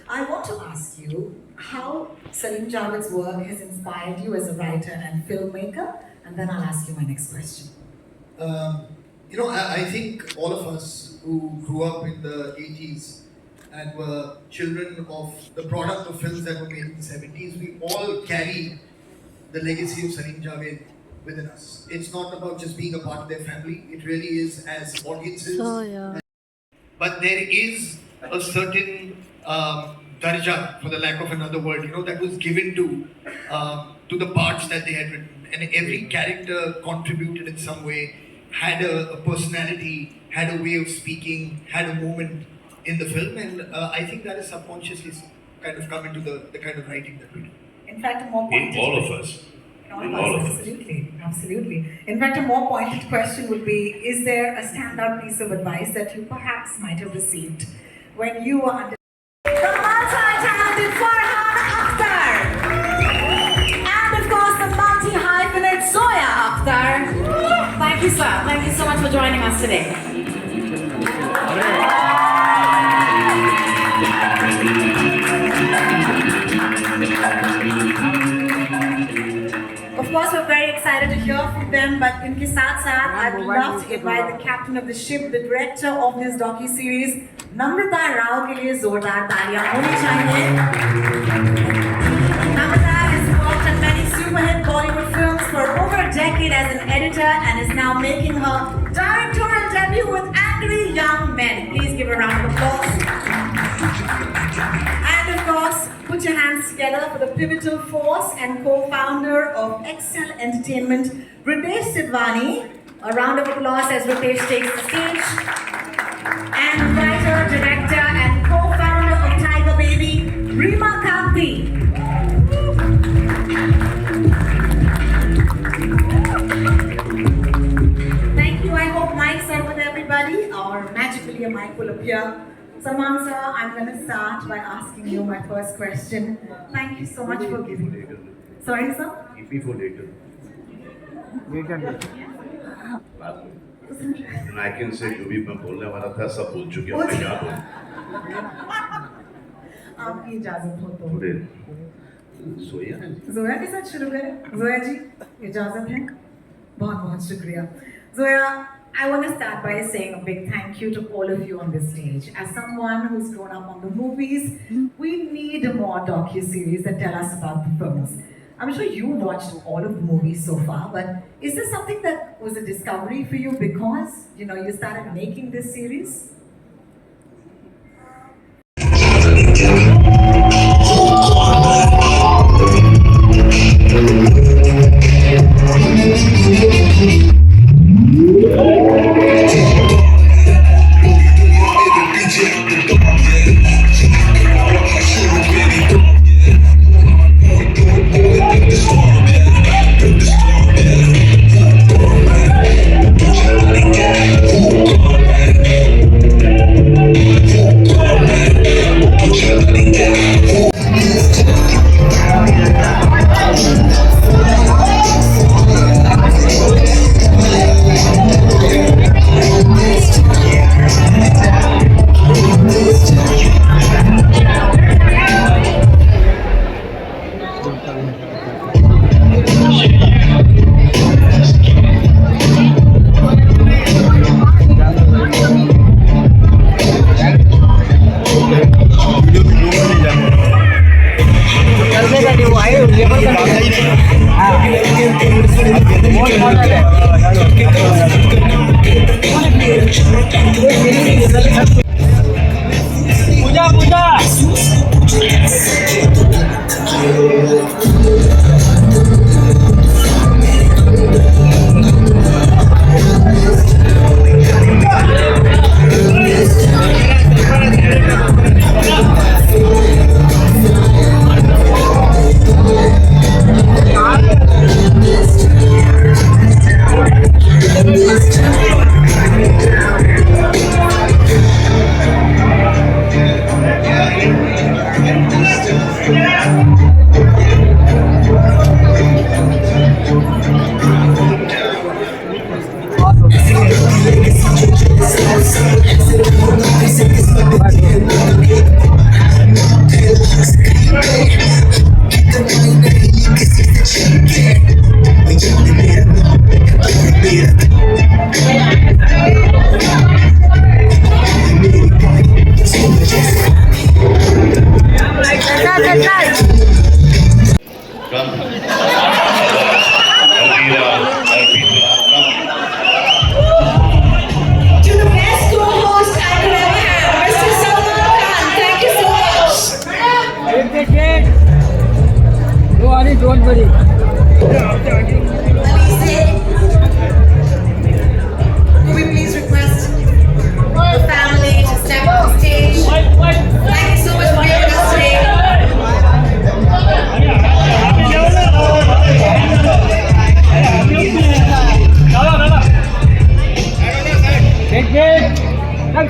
I want to ask you how Salim Javad's work has inspired you as a writer and filmmaker, and then I'll ask you my next question. Um, I think all of us who grew up in the 80s and were children of the product of films that were made in the 70s, we all carry the legacy of Salim Javed within us. It's not about just being a part of their family, it really is as audiences. But there is a certain darja, for the lack of another word, that was given to the parts that they had written. And every character contributed in some way, had a personality, had a way of speaking, had a moment in the film. And I think that is subconsciously kind of come into the kind of writing that we do. In fact, a more pointed In all of us. Absolutely, absolutely. In fact, a more pointed question would be: is there a standout piece of advice that you perhaps might have received when you were under the multi-talented Farhan Akhtar, and of course the multi-hyphenate Zoya Akhtar? Thank you, sir. Thank you so much for joining us today. Of course, we're very excited to hear from them, but इनके साथ-साथ I'd love to invite the captain of the ship, the director of this docu-series, Namrata Rao के लिए जोरदार तालियां होनी चाहिए. Namrata has worked on many super-hit Bollywood films for over a decade as an editor and is now making her directorial debut with Angry Young Men. Please give a round of applause. And of course, put your hands together for the pivotal force and co-founder of Excel Entertainment, Ritesh Sidhwani. A round of applause as Ritesh takes the stage. And writer, director, and co-founder of Tiger Baby, Reema Kanti. Thank you. I hope mics are with everybody, or magically a mic will appear. Salman sir, I'm going to start by asking you my first question. Thank you so much for giving me. Sorry, sir? EP for later. And I can say जो भी मैं बोलने वाला था सब बोल चुके हैं मैं क्या बोलूं आपकी इजाजत हो तो थोड़े जोया के साथ शुरू करें जोया जी इजाजत है बहुत बहुत शुक्रिया Zoya I want to start by saying a big thank you to all of you on this stage. As someone who's grown up on the movies, we need more docu-series that tell us about the films. I'm sure you watched all of the movies so far, but is this something that was a discovery for you because, you started making this series? Come. Alvira, Arpita, come. To the best co-host I could ever have, Mr. Salman Khan. Thank you so much. No worry, don't worry. Alize, could we please request the family to step on stage? Thank you so much for being with us today. Take it. Back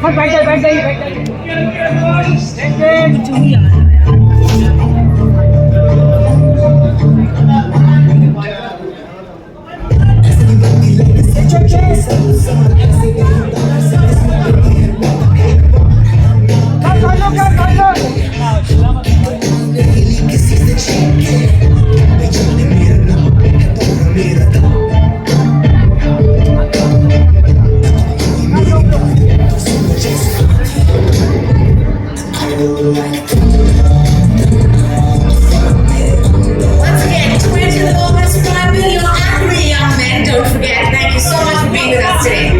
Once again, 20 the longest 5 million angry young men. Don't forget. Thank you so much for being with us today.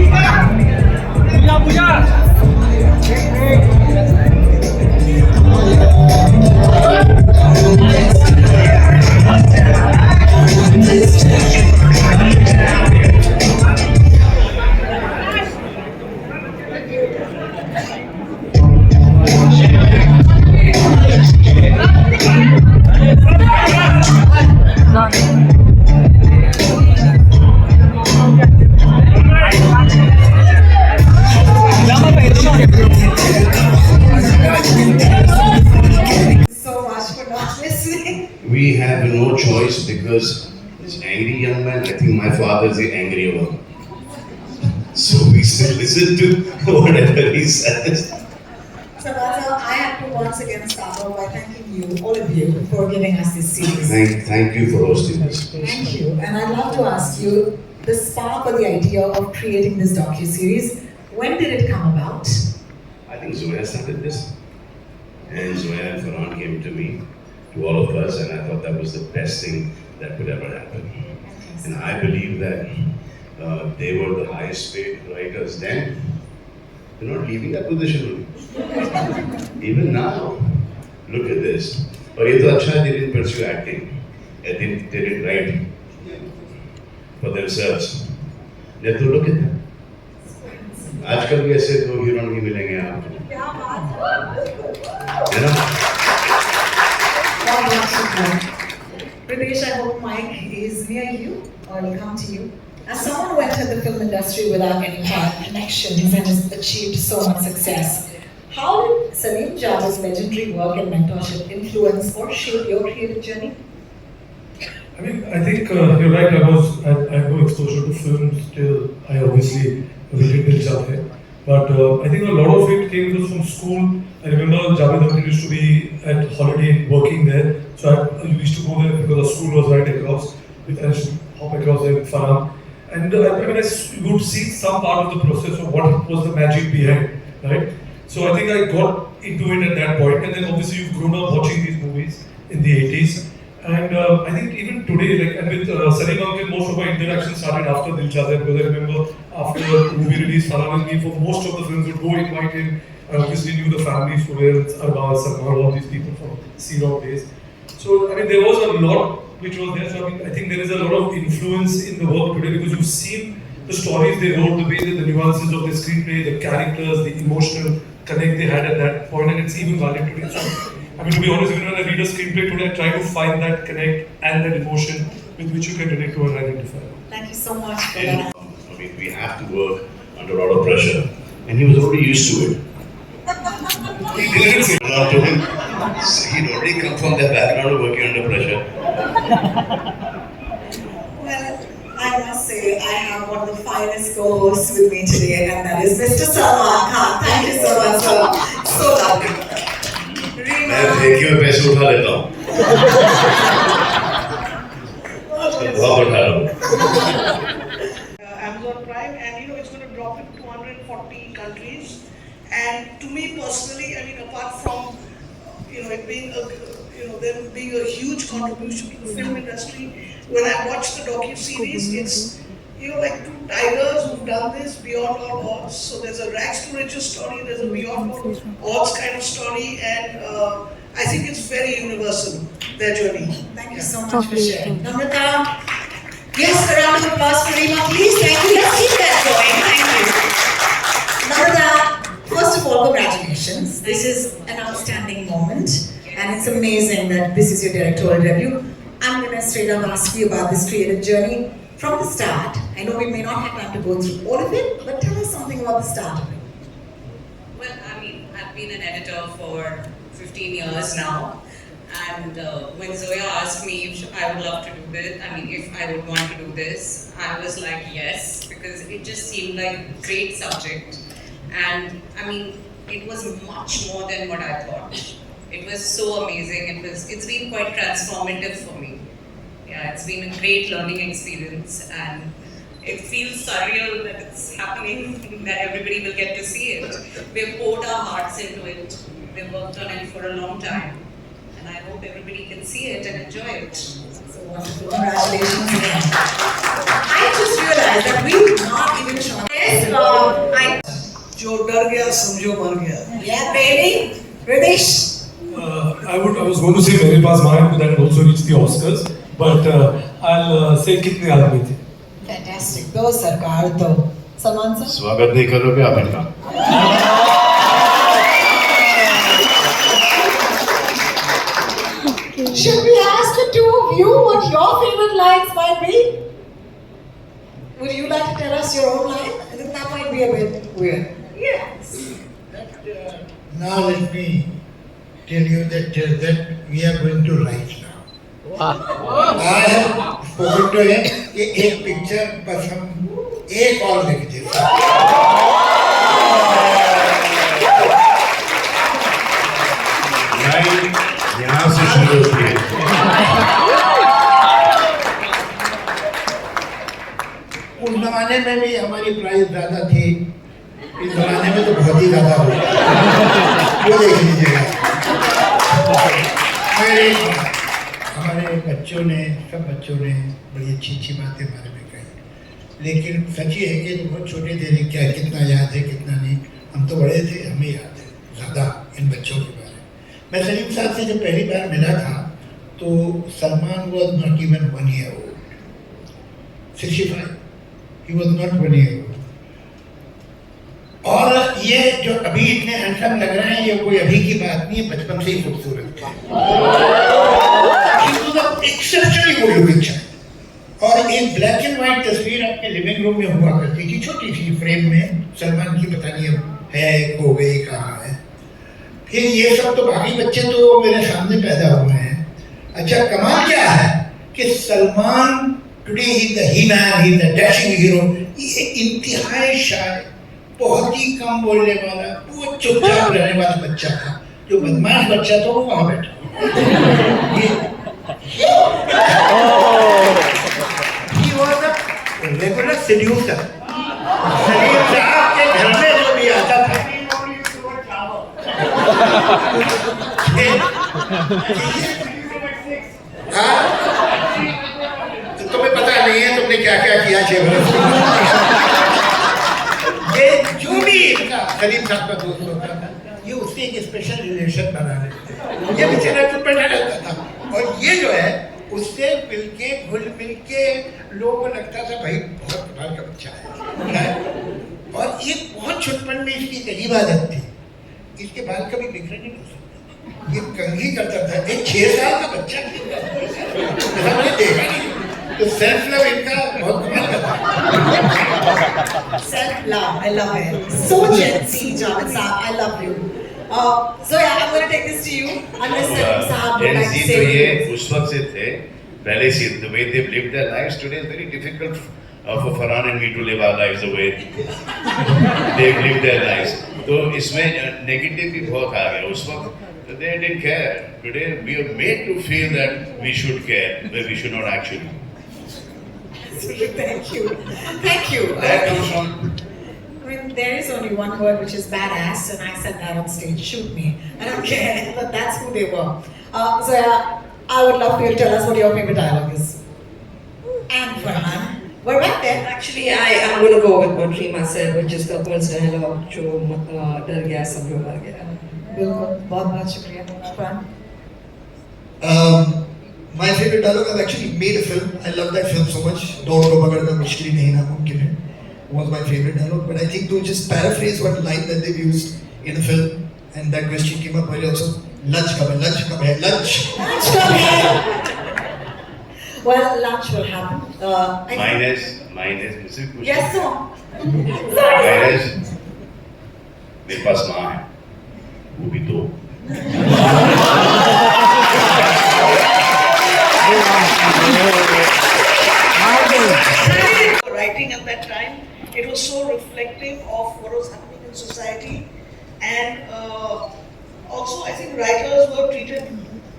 So much for not listening. We have no choice because this angry young man, I think my father is the angrier one. So we still listen to whatever he says. So Vatsal, I have to once again start off by thanking you, all of you, for giving us this series. Thank you for hosting this. Thank you. And I'd love to ask you the spark or the idea of creating this docu-series. When did it come about? I think Zoya started this. And Zoya and Farhan came to me, to all of us, and I thought that was the best thing that could ever happen. And I believe that they were the highest paid writers then. They're not leaving that position. Even now, look at this. Or ये तो अच्छा they didn't pursue acting. They didn't write for themselves. They तो look at them. आजकल भी ऐसे दो hero नहीं मिलेंगे आपको. You know? God bless you, God. Pradesh, I hope Mike is near you or will come to you. As someone who entered the film industry without any prior connections and has achieved so much success, how did Salim Javad's legendary work and mentorship influence or shape your creative journey? I mean, I think you're right. I had no exposure to films till I obviously really did Javed. But I think a lot of it came from school. I remember Javed Uncle used to be at Holiday working there. So I used to go there because the school was right across. I used to hop across there with Farhan. And I mean, you would see some part of the process of what was the magic behind, right? So I think I got into it at that point. And then obviously you've grown up watching these movies in the 80s. And I think even today, like, and with Salim Uncle, most of our interactions started after Dil Chahta Hai, because I remember after the movie release, Farhan and me, for most of the films, would go invite him. I obviously knew the families who were Arbaz, Salman, all these people from Sea Rock days. So, I mean, there was a lot which was there. So, I mean, I think there is a lot of influence in the work today because you've seen the stories they wrote, the way that the nuances of the screenplay, the characters, the emotional connect they had at that point, and it's even valid today. So, I mean, to be honest, even when I read a screenplay today, I try to find that connect and that emotion with which you can relate to and identify. Thank you so much for And, that. I mean, we have to work under a lot of pressure. And he was already used to it. He didn't say not to him. He'd already come from that background of working under pressure. Well, I must say, I have one of the finest co-hosts with me today, and that is Mr. Salman Khan. Thank you so much, sir. So lovely. मैं देखिए मैं पैसे उठा लेता हूँ आजकल बहुत उठा रहा हूँ Amazon Prime, and it's going to drop in 240 countries. And to me personally, I mean, apart from it being a them being a huge contribution to the film industry. When I watch the docu-series, it's, like two tigers who've done this beyond all odds. So there's a rags to riches story, there's a beyond all odds kind of story, and I think it's very universal, their journey. Thank you so much for sharing. Namrata, yes, a round of applause for Rima, please. Thank you. Let's keep that going. Thank you. Namrata, first of all, congratulations. This is an outstanding moment, and it's amazing that this is your directorial debut. I'm going to straight up ask you about this creative journey from the start. I know we may not have time to go through all of it, but tell us something about the start of it. Well, I've been an editor for 15 years now, and when Zoya asked me if I would love to do this, if I would want to do this, I was like yes, because it just seemed like a great subject, and it was much more than what I thought. It was so amazing. It's been quite transformative for me. Yeah, it's been a great learning experience, and it feels surreal that it's happening, that everybody will get to see it. We've poured our hearts into it. We've worked on it for a long time, and I hope everybody can see it and enjoy it. So wonderful. Congratulations again. I just realized that we've not even shown this. जो डर गया समझो मर गया. Yeah, baby. Ritesh. I was going to say Mere Paas Maan, but that also reached the Oscars. But I'll say Kitne Aadmi The. Fantastic. दो सरकार तो. Salman sir. स्वागत नहीं करोगे आप इनका? Should we ask the two of you what your favorite lines might be? Would you like to tell us your own line? I think that might be a bit weird. Yes. Now let me tell you that we are going to write now. I have spoken to him कि एक picture बस हम एक और लिख देते हैं. यहाँ से शुरू होती है. उस जमाने में भी हमारी प्राइस ज़्यादा थी. इस जमाने में तो बहुत ही ज़्यादा हो गया. वो देख लीजिएगा. हमारे बच्चों ने सब बच्चों ने बड़ी अच्छी अच्छी बातें हमारे में कही, लेकिन सच ये है कि जो बहुत छोटे थे क्या कितना याद है कितना नहीं. हम तो बड़े थे, हमें याद है ज़्यादा इन बच्चों के बारे में. मैं सलीम साहब से जब पहली बार मिला था तो Salman was not even 1 year old. 65. He was not 1 year old. और ये जो अभी इतने हैंडसम लग रहे हैं ये कोई अभी की बात नहीं है, बचपन से ही खूबसूरत थे. Exceptionally good looking child. और एक ब्लैक एंड व्हाइट तस्वीर आपके लिविंग रूम में हुआ करती थी, छोटी सी फ्रेम में. सलमान की पता नहीं अब है हो गई कहाँ है. फिर ये सब तो बाकी बच्चे तो मेरे सामने पैदा हुए हैं. अच्छा कमाल क्या है कि Salman today he the he man, he the dashing hero. ये इंतहाई शायर, बहुत ही कम बोलने वाला, बहुत चुपचाप रहने वाला बच्चा था. जो बदमाश बच्चा था वो वहाँ बैठा. He was a regular seducer. Salim साहब के घर में जो भी आता था तो तुम्हें पता नहीं है तुमने क्या क्या किया 6 वर्ष ये जो भी सलीम साहब का दोस्त होता था ये उससे एक स्पेशल रिलेशन बना लेते थे. ये बेचारा चुप बैठा रहता था और ये जो है उससे मिलके घुल मिलके लोगों को लगता था भाई बहुत कमाल का बच्चा है. और ये बहुत छुटपन में इसकी अजीब आदत थी. इसके बाल कभी बिखरे नहीं हो सकते. ये कंघी करता था. एक 6 साल का बच्चा मैंने देखा नहीं. तो सेल्फ लव इनका बहुत कमाल का था. Self love, I love it. So Gen Z, Javed Saab, I love you. Zoya, I'm going to take this to you. Unless Salim Saab would like to तो say ये anything. उस वक्त से थे पहले से. The way they've lived their lives today is very difficult for Farhan and me to live our lives the way they've lived their lives. तो इसमें नेगेटिव भी बहुत आ गया. उस वक्त they didn't care. Today we are made to feel that we should care, but we should not actually. Thank you. Thank you. That comes from. I mean, there is only one word which is badass, and I said that on stage. Shoot me. I don't care, but that's who they were. Zoya, I would love for you to tell us what your favorite dialogue is. And Farhan, we're back there. Actually, I am going to go with what Rima said, which is the first dialogue, जो डर गया सब लोग मर गया. बिल्कुल, बहुत शुक्रिया. Farhan? My favorite dialogue, I've actually made a film. I love that film so much. Dog ko pakadna mushkil nahi namumkin hai was my favorite dialogue. But I think to just paraphrase one line that they've used in the film, and that question came up earlier also. Lunch kab hai? Lunch kab hai? Lunch. Lunch come here. Well, lunch will happen. Mine is मुझसे कुछ Yes, sir. mine is मेरे पास माँ है वो भी दो Writing at that time, it was so reflective of what was happening in society, and also I think writers were treated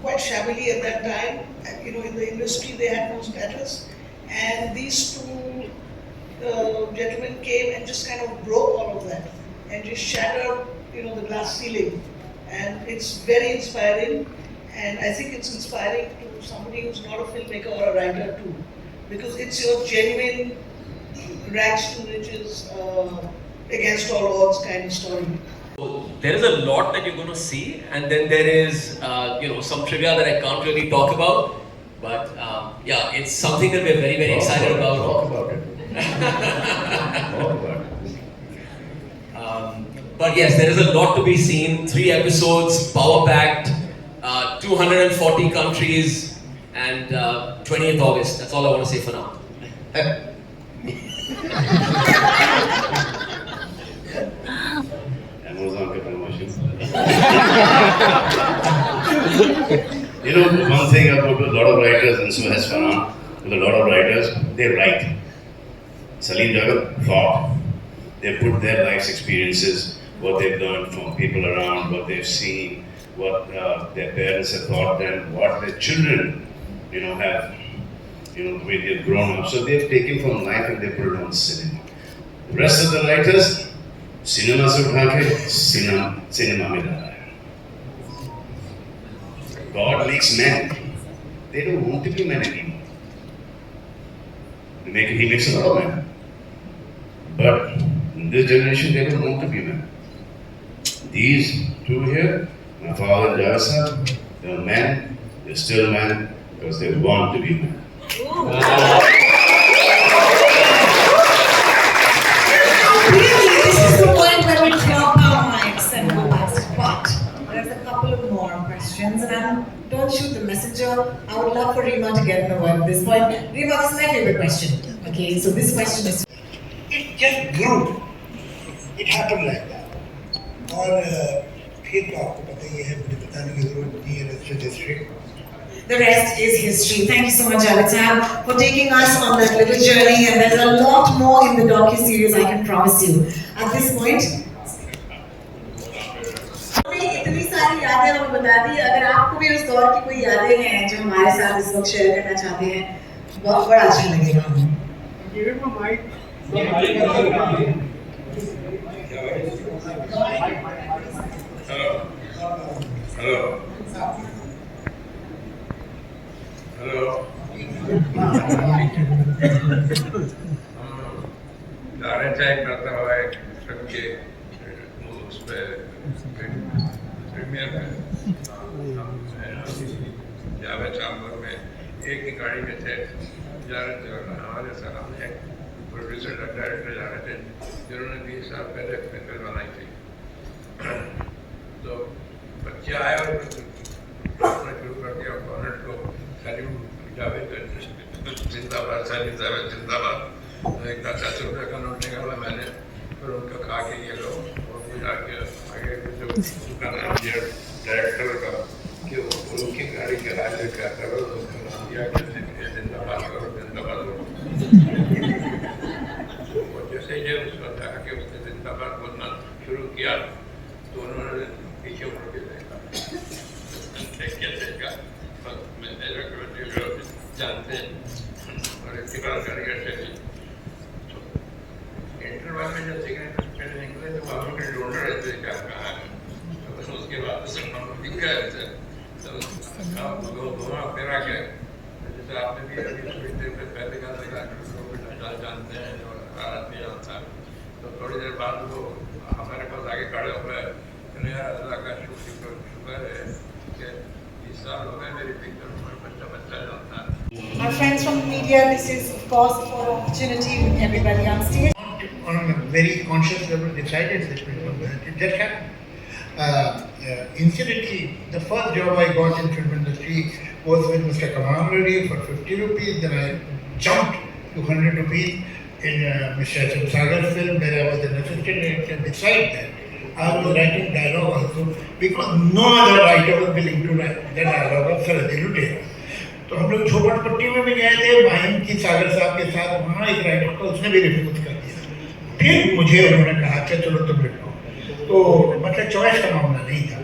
quite shabbily at that time. You know, in the industry they had no status, and these two gentlemen came and just kind of broke all of that and just shattered, you know, the glass ceiling, and it's very inspiring, and I think it's inspiring to somebody who's not a filmmaker or a writer too, because it's your genuine rags to riches, against all odds kind of story. So there is a lot that you're going to see, and then there is, some trivia that I can't really talk about. But yeah, it's something that we're very, very excited about. Talk about it. Talk about it. But yes, there is a lot to be seen. 3 episodes, power-packed, 240 countries, and 20th August. That's all I want to say for now. Amazon ka promotion. You know, one thing about a lot of writers, and so has Farhan, with a lot of writers, they write. Salim Jagat thought. They put their life's experiences, what they've learned from people around, what they've seen, what their parents have taught them, what their children, have, the way they've grown up. So they've taken from life and they put it on cinema. The rest of the writers, cinema se utha ke cinema mein dala hai. God makes men. They don't want to be men anymore. He makes a lot of men. But in this generation, they don't want to be men. These two here, my father and Jasa, they're men, they're still men, because they want to be men. Really, this is the point where we drop our mics and go past it. But there's a couple of more questions, and don't shoot the messenger. I would love for Rima to get in the word at this point. Rima, this is my favorite question. Okay, so this question is. It just grew. It happened like that. और फिर तो आपको पता ही है, मुझे बताने की जरूरत नहीं है, that's just history. The rest is history. Thank you so much, Amitabh, for taking us on that little journey. And there's a lot more in the docu-series, I can promise you. At this point, इतनी सारी यादें हमें बता दी. अगर आपको भी उस दौर की कोई यादें हैं जो हमारे साथ इस वक्त शेयर करना चाहते हैं, बहुत बड़ा अच्छा लगेगा हमें. Hello. गाने चेक करता हुआ एक फिल्म के उस पे प्रीमियर में जावेद चांबर में एक ही गाड़ी में थे जा रहे थे, और हमारे सामने एक प्रोड्यूसर डायरेक्टर जा रहे थे जिन्होंने 20 साल पहले फिल्म बनाई थी. तो बच्चे आए और शुरू कर दिया कॉर्नर को सैल्यूट जावेद जिंदाबाद, सैल्यूट जावेद जिंदाबाद. एक 10 रुपये का नोट निकाला मैंने, फिर उनका खा के ये लो और फिर आगे जो उसका नाम दिया डायरेक्टर का कि उनकी गाड़ी के राज क्या करो, तो उसका नाम दिया कि जिंदाबाद करो, जिंदाबाद करो. और जैसे ये उसका था कि उसने जिंदाबाद बोलना शुरू किया तो उन्होंने पीछे मुड़ के देखा, देखा जानते हैं और इसके बाद कारीगर से भी इंटरवल में जब सिग्नेचर निकले तो वहाँ पर ढूंढ रहे थे क्या कहा है, तो उसके बाद सब हम दिख गए थे. तो दोनों फेरा के जैसे आपने भी अभी थोड़ी देर पहले कहा था कि लोग जानते हैं और आदमी जानता है, तो थोड़ी देर बाद वो हमारे पास आगे खड़े हो गए, अल्लाह का शुक्र है कि इस साल हो गए मेरी पिक्चर में बच्चा जानता है. Our friends from the media, this is of course for opportunity with everybody on stage. On a very conscious level decided that we will do it. It just happened. Incidentally, the first job I got in film industry was with Mr. Kamal Reddy for 50 rupees. Then I jumped to 100 rupees in Mr. H.M. Sagar's film where I was an assistant director. Beside that, I was writing dialogue also because no other writer was willing to write the dialogue of Saradi Lutera. तो हम लोग झोपड़पट्टी में भी गए थे माहिम की सागर साहब के साथ, वहाँ एक राइटर को उसने भी रिफ्यूज कर दिया. फिर मुझे उन्होंने कहा कि चलो तुम लिखो. तो मतलब चॉइस का मामला नहीं था,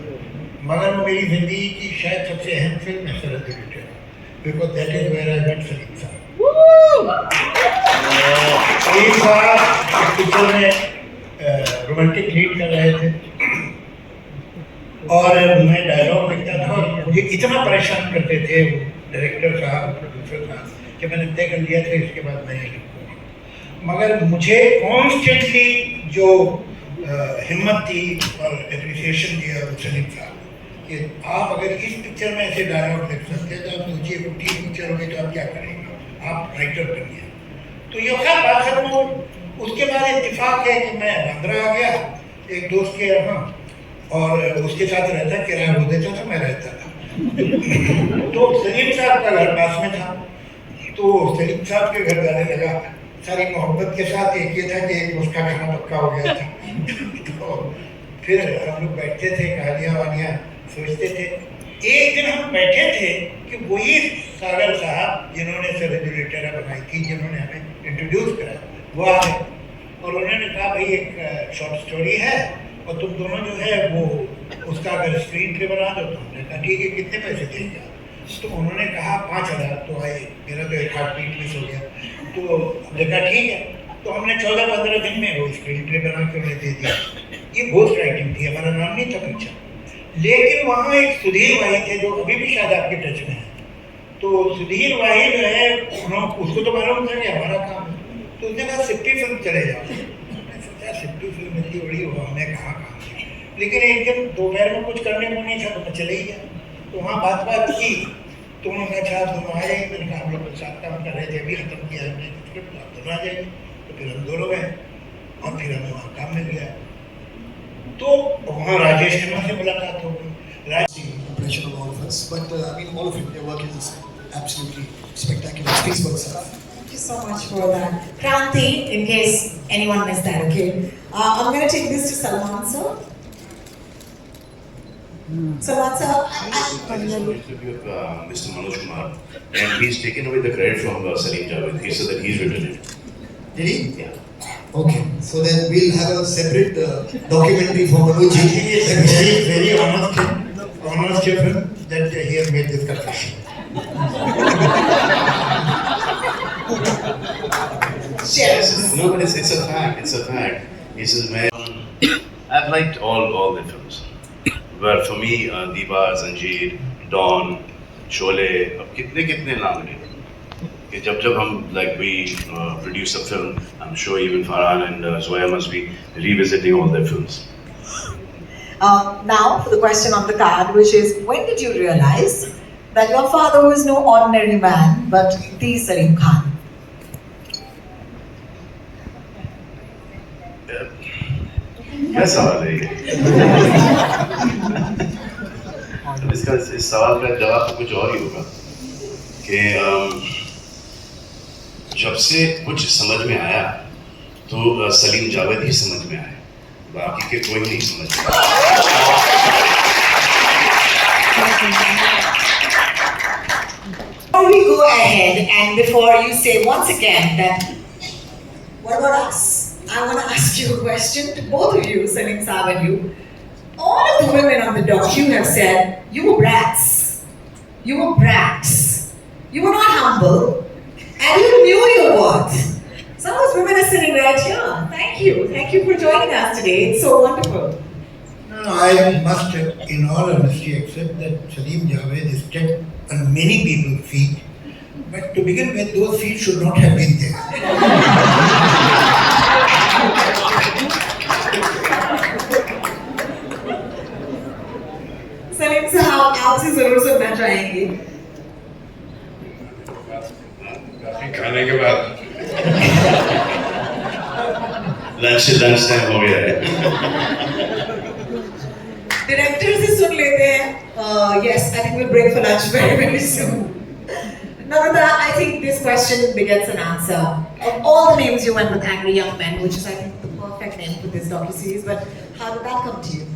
मगर वो मेरी जिंदगी की शायद सबसे अहम फिल्म है Sarhadi Lutera, because that is where I met Salim sahab. Salim साहब पिक्चर में रोमांटिक लीड कर रहे थे और मैं डायलॉग लिखता था और मुझे इतना परेशान करते थे डायरेक्टर साहब, प्रोड्यूसर साहब, कि मैंने तय कर लिया था इसके बाद मैं नहीं लिखूँगा. मगर मुझे कॉन्स्टेंटली जो हिम्मत थी और एप्रिसिएशन दिया सलीम साहब कि आप अगर इस पिक्चर में ऐसे डायलॉग लिख सकते हैं तो आप सोचिए ठीक पिक्चर होगी तो आप क्या करेंगे, आप राइटर बनिए. तो ये हर बात है. वो उसके बाद इत्तेफाक है कि मैं बांद्रा आ गया एक दोस्त के यहाँ और उसके साथ रहता, किराया वो देता था, मैं रहता था. तो सलीम साहब का घर पास में था, तो सलीम साहब के घर जाने लगा सारी मोहब्बत के साथ. एक ये था कि एक उसका खाना पक्का हो गया था. तो फिर हम लोग बैठते थे, कहानियाँ वानियाँ सोचते थे. एक दिन हम बैठे थे कि वही सागर साहब जिन्होंने सरहदी लुटेरा बनाई थी, जिन्होंने हमें इंट्रोड्यूस करा, वो आ गए और उन्होंने कहा भाई एक शॉर्ट स्टोरी है और तुम दोनों जो है वो उसका अगर स्क्रीन प्ले बना दो. तो हमने कहा ठीक है, कितने पैसे देंगे? तो उन्होंने कहा 5,000. तो भाई मेरा तो एक हार्ट बीट मिस हो गया. तो हमने कहा ठीक है. तो हमने 14-15 दिन में वो स्क्रीन प्ले बना के उन्हें दे दिया. ये घोस्ट राइटिंग थी, हमारा नाम नहीं था पीछा. लेकिन वहाँ एक सुधीर भाई थे जो अभी भी शायद आपके टच में है. तो सुधीर भाई जो है उसको तो मालूम था कि हमारा काम है. तो उसने कहा सिप्पी फिल्म चले जाओ. मैंने सोचा सिप्पी फिल्म इतनी बड़ी हो, हमने कहाँ काम किया. लेकिन एक दिन दोपहर में कुछ करने को नहीं था तो मैं चले ही गया. तो वहाँ बात की तो उन्होंने अच्छा तुम आए, मैंने कहा हम लोग साथ काम कर रहे थे, अभी खत्म किया हमने स्क्रिप्ट, आप दोनों आ जाएंगे. तो फिर हम दोनों गए और फिर हमें वहाँ काम में गया. तो वहाँ राजेश खन्ना से मुलाकात हो गई. Impression of all of us, but I mean all of it, their work is absolutely spectacular. It speaks for itself. Thank you so much for that. Kranti, in case anyone missed that, okay? I'm going to take this to Salman sir. Salman sir, I just want to interview Mr. Manoj Kumar, and he's taken away the credit from Salim Javed. He said that he's written it. Did he? Yeah. Okay, so then we'll have a separate documentary for Manoj. He is very honest film that he has made this confession. Yes. No, but it's a fact. It's a fact. He says, man, I've liked all the films. But for me, Diva, Zanjeer, Dawn, Sholay, अब कितने नाम लिए कि जब हम like we produce a film, I'm sure even Farhan and Zoya must be revisiting all their films. now for the question on the card, which is, when did you realize that your father was no ordinary man, but the Salim Khan? क्या सवाल है ये? इसका इस सवाल का जवाब तो कुछ और ही होगा कि जब से कुछ समझ में आया तो सलीम जावेद ही समझ में आया, बाकी के कोई नहीं समझ में आया. Before we go ahead and before you say once again that, what about us? I want to ask you a question to both of you, Salim Saab and you. All of the women on the docu have said you were brats. You were brats. You were not humble, and you knew your worth. Some of those women are sitting right here. Thank you for joining us today. It's so wonderful. No, I must, in all honesty, accept that Salim Javed stepped on many people's feet, but to begin with, those feet should not have been there. Salim साहब आपसे जरूर सुनना चाहेंगे काफी खाने के बाद lunch time हो गया है. डायरेक्टर से सुन लेते हैं yes I think we'll break for lunch very soon. Namrata, I think this question begets an answer. Of all the names you went with Angry Young Men, which is I think the perfect name for this docu-series, but how did that come to you?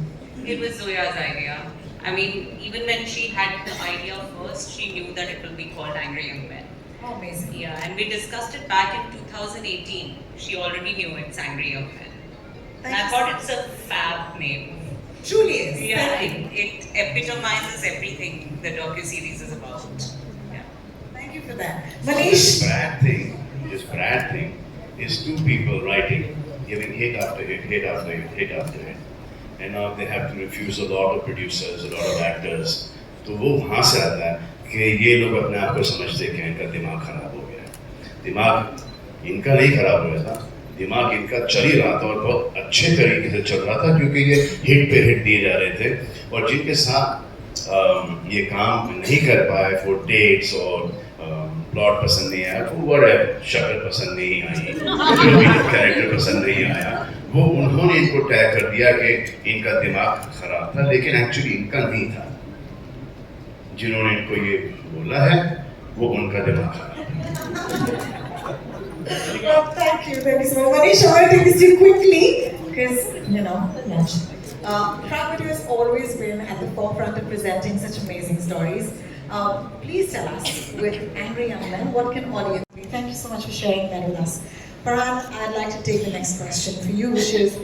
It was Zoya's idea. I mean, even when she had the idea first, she knew that it will be called Angry Young Men. Oh, amazing. Yeah, and we discussed it back in 2018. She already knew it's Angry Young Men. And I thought it's a fab name. Truly is. Yeah, Thank you. it epitomizes everything the docu-series is about. Yeah. Thank you for that. Manish? This Brad thing is two people writing, giving hit after hit, hit after hit, hit after hit. And now they have to refuse a lot of producers, a lot of actors. तो वो वहाँ से आता है कि ये लोग अपने आप को समझते हैं कि इनका दिमाग खराब हो गया है. दिमाग इनका नहीं खराब हुआ था, दिमाग इनका चल ही रहा था और बहुत अच्छे तरीके से चल रहा था क्योंकि ये हिट पे हिट दिए जा रहे थे और जिनके साथ ये काम नहीं कर पाए फॉर डेट्स और प्लॉट पसंद नहीं आया, शक्ल पसंद नहीं आई, कैरेक्टर पसंद नहीं आया, वो उन्होंने इनको तय कर दिया कि इनका दिमाग खराब था, लेकिन एक्चुअली इनका नहीं था. जिन्होंने इनको ये बोला है वो उनका दिमाग खराब. Thank you so much. Manish, I want to take this to you quickly because, you know, lunch. Prime Video has always been at the forefront of presenting such amazing stories. Please tell us, with Angry Young Men, what can audience be? Thank you so much for sharing that with us. Farhan, I'd like to take the next question for you, which is,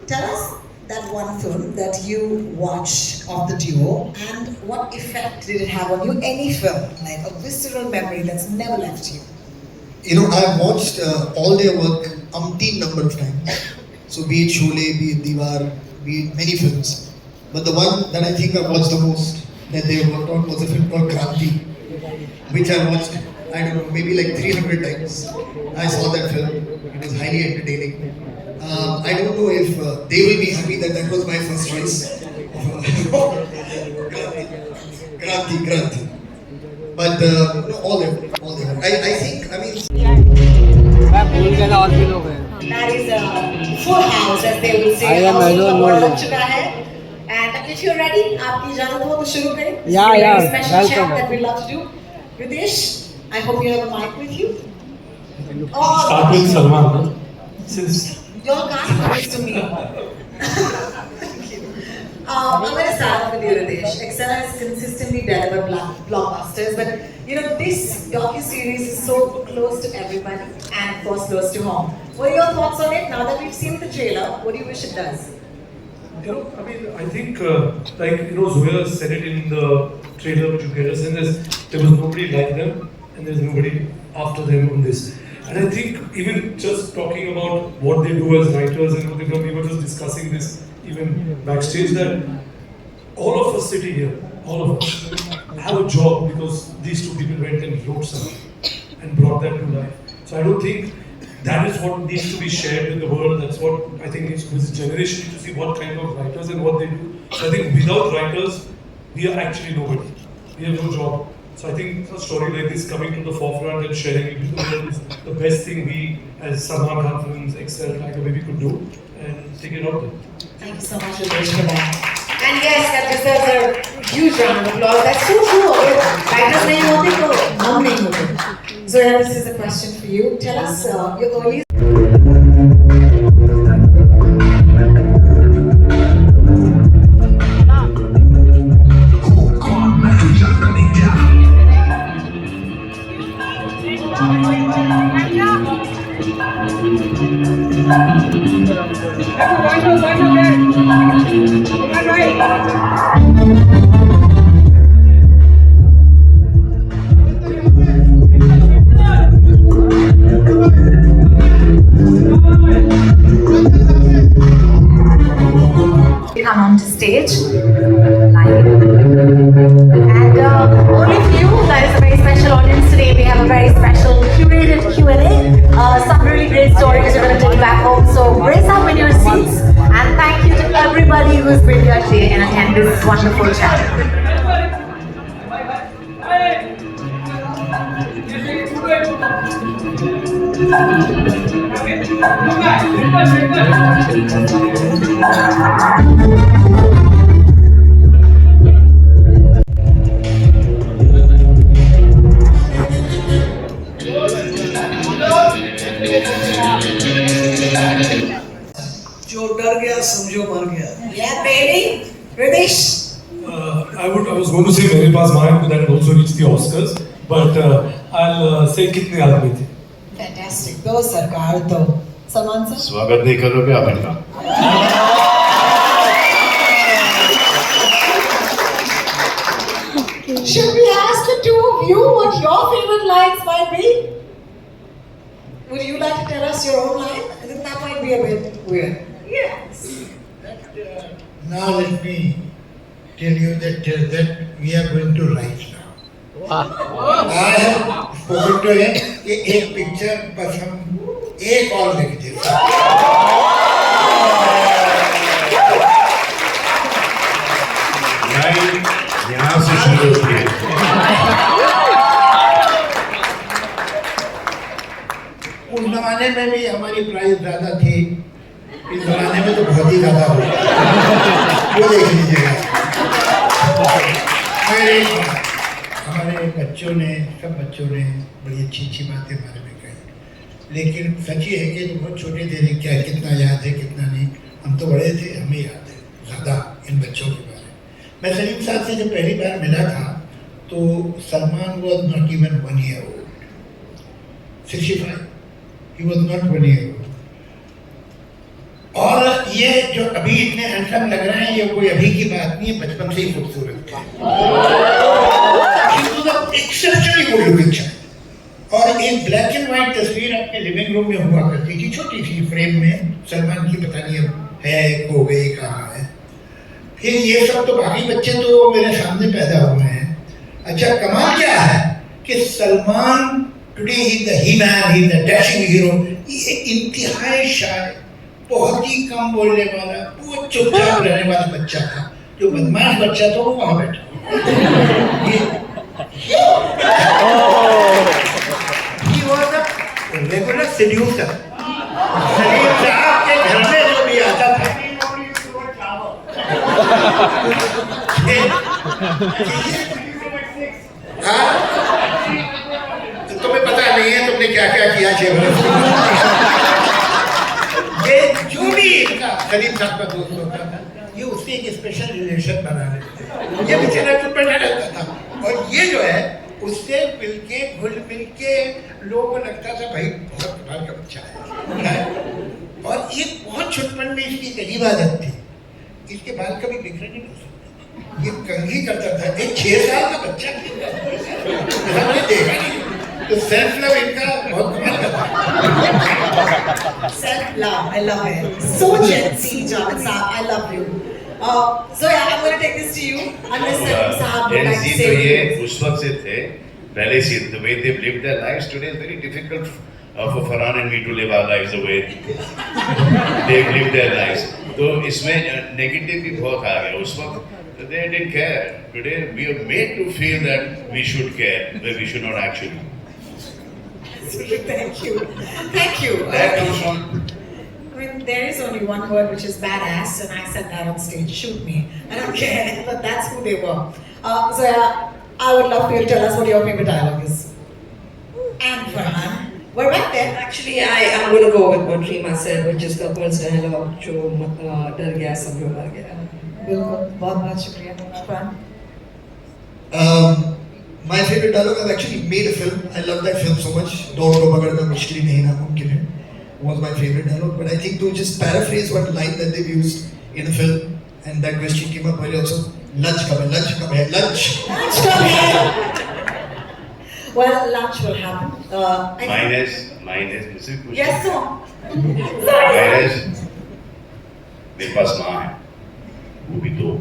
tell us that one film that you watched of the duo and what effect did it have on you? Any film, like a visceral memory that's never left you. You know, I've watched all their work umpteen number of times. So be it Sholay, be it Diwar, be it many films. But the one that I think I watched the most that they worked on was a film called Kranti, which I watched, I don't know, maybe like 300 times. I saw that film. It was highly entertaining. I don't know if they will be happy that that was my first choice. Kranti. But no, all them. I think, I mean. That is a full house, as they will say. I am alone. And if you're ready, आपकी इजाज़त हो तो शुरू करें. Yeah. Special chat that we love to do. Ridesh, I hope you have a mic with you. Start with Salman. Since Your cast belongs to me. I'm going to start off with you, Ridesh. Excella has consistently delivered blockbusters, but you know this docu-series is so close to everybody and of course close to home. What are your thoughts on it now that we've seen the trailer? What do you wish it does? I think Zoya said it in the trailer which you get us, and there was nobody like them, and there's nobody after them on this. And I think even just talking about what they do as writers and what they do, we were just discussing this even backstage, that all of us sitting here, all of us, have a job because these two people went and wrote something and brought that to life. So I don't think that is what needs to be shared with the world. That's what I think needs with this generation to see what kind of writers and what they do. So I think without writers, we are actually nobody. We have no job. So I think a story like this coming to the forefront and sharing it with the world is the best thing we as Salman Khan Films, Excel, Tiger Baby could do, and take it out there. Thank you so much, Ridesh, for that. And yes, that deserves a huge round of applause. That's so true. Writers nahi hote to hum nahi hote. Zoya, this is a question for you. Tell us your earliest. Come on to stage. And only for you, that is a very special audience today. We have a very special curated Q&A. Some really great stories we're going to take back home. So brace up in your seats. And thank you to everybody who's been here today and attend this wonderful chat. जो डर गया समझो मर गया. Yeah, baby. Ritesh. I was going to say मेरे पास माया that also reached the Oscars, but I'll say कितने आदमी थे. Fantastic. दो सरकार तो. Salman sir. स्वागत नहीं करोगे आप इनका? Should we ask the two of you what your favorite lines might be? Would you like to tell us your own line? I think that might be a bit weird. Yes. Now let me tell you that we are going to write now. I have spoken to him कि एक picture बस हम एक और लिख देते हैं. यहाँ से शुरू होती है. उस जमाने में भी हमारी प्राइस ज्यादा थी. इस जमाने में तो बहुत ही ज्यादा हो गया. वो देख लीजिएगा. हमारे बच्चों ने सब बच्चों ने बड़ी अच्छी अच्छी बातें हमारे में कही, लेकिन सच ही है कि जो बहुत छोटे थे क्या कितना याद है कितना नहीं. हम तो बड़े थे, हमें याद है ज़्यादा इन बच्चों के बारे में. मैं सलीम साहब से जब पहली बार मिला था तो Salman was not even 1 year old. 65. He was not 1 year old. और ये जो अभी इतने हैंडसम लग रहे हैं ये कोई अभी की बात नहीं है, बचपन से ही खूबसूरत थे. Exceptionally good looking child. और एक ब्लैक एंड व्हाइट तस्वीर अपने लिविंग रूम में हुआ करती थी, छोटी सी फ्रेम में. सलमान की पता नहीं अब है खो गई कहाँ है. फिर ये सब तो बाकी बच्चे तो मेरे सामने पैदा हुए हैं. अच्छा कमाल क्या है कि Salman today he the he man, he the dashing hero. ये इंतहाई शायर, बहुत ही कम बोलने वाला, बहुत चुपचाप रहने वाला बच्चा था. जो बदमाश बच्चा था वो वहाँ बैठा. He was a regular seducer. Salim साहब के घर में जो भी आता था तुम्हें पता नहीं है तुमने क्या क्या किया 6 बरस में. ये जो भी सलीम साहब का दोस्त होता था ये उससे एक स्पेशल रिलेशन बना लेते थे. ये बेचारा चुप बैठा रहता था और ये जो है उससे मिलके घुल मिलके लोगों को लगता था भाई बहुत कमाल का बच्चा है. और ये बहुत छुटपन में इसकी एक अजीब आदत थी. इसके बाल कभी बिखरे नहीं हो सकते. ये कंघी करता था. एक 6 साल का बच्चा हमने देखा नहीं. तो सेल्फ लव इनका बहुत कमाल का था. Self love, I love it. So Gen Z, Javed Saab, I love you. So yeah, I'm going to take this to you. Unless Salim Saab would like to तो say ये anything. उस वक्त से थे पहले से. The way they've lived their lives today is very difficult for Farhan and me to live our lives the way they've lived their lives. तो इसमें नेगेटिव भी बहुत आ गया. उस वक्त they didn't care. Today we are made to feel that we should care, but we should not actually. Thank you. Thank you. That comes from. I mean, there is only one word which is badass, and I said that on stage. Shoot me. I don't care, but that's who they were. So yeah, I would love for you to tell us what your favorite dialogue is. And Farhan, we're right there. Actually, I am going to go with what Reema said, which is the first dialogue, जो डर गया समझो मर गया. बिल्कुल, बहुत शुक्रिया. Farhan. My favorite dialogue, I've actually made a film. I love that film so much. दौड़ को पकड़ना मुश्किल नहीं नामुमकिन है was my favorite dialogue. But I think to just paraphrase one line that they've used in the film, and that question came up earlier also. Lunch come here, lunch. Lunch come here. Well, lunch will happen. Mine is मुझसे कुछ. Yes, sir. Mine is मेरे पास माँ है, वो भी 2.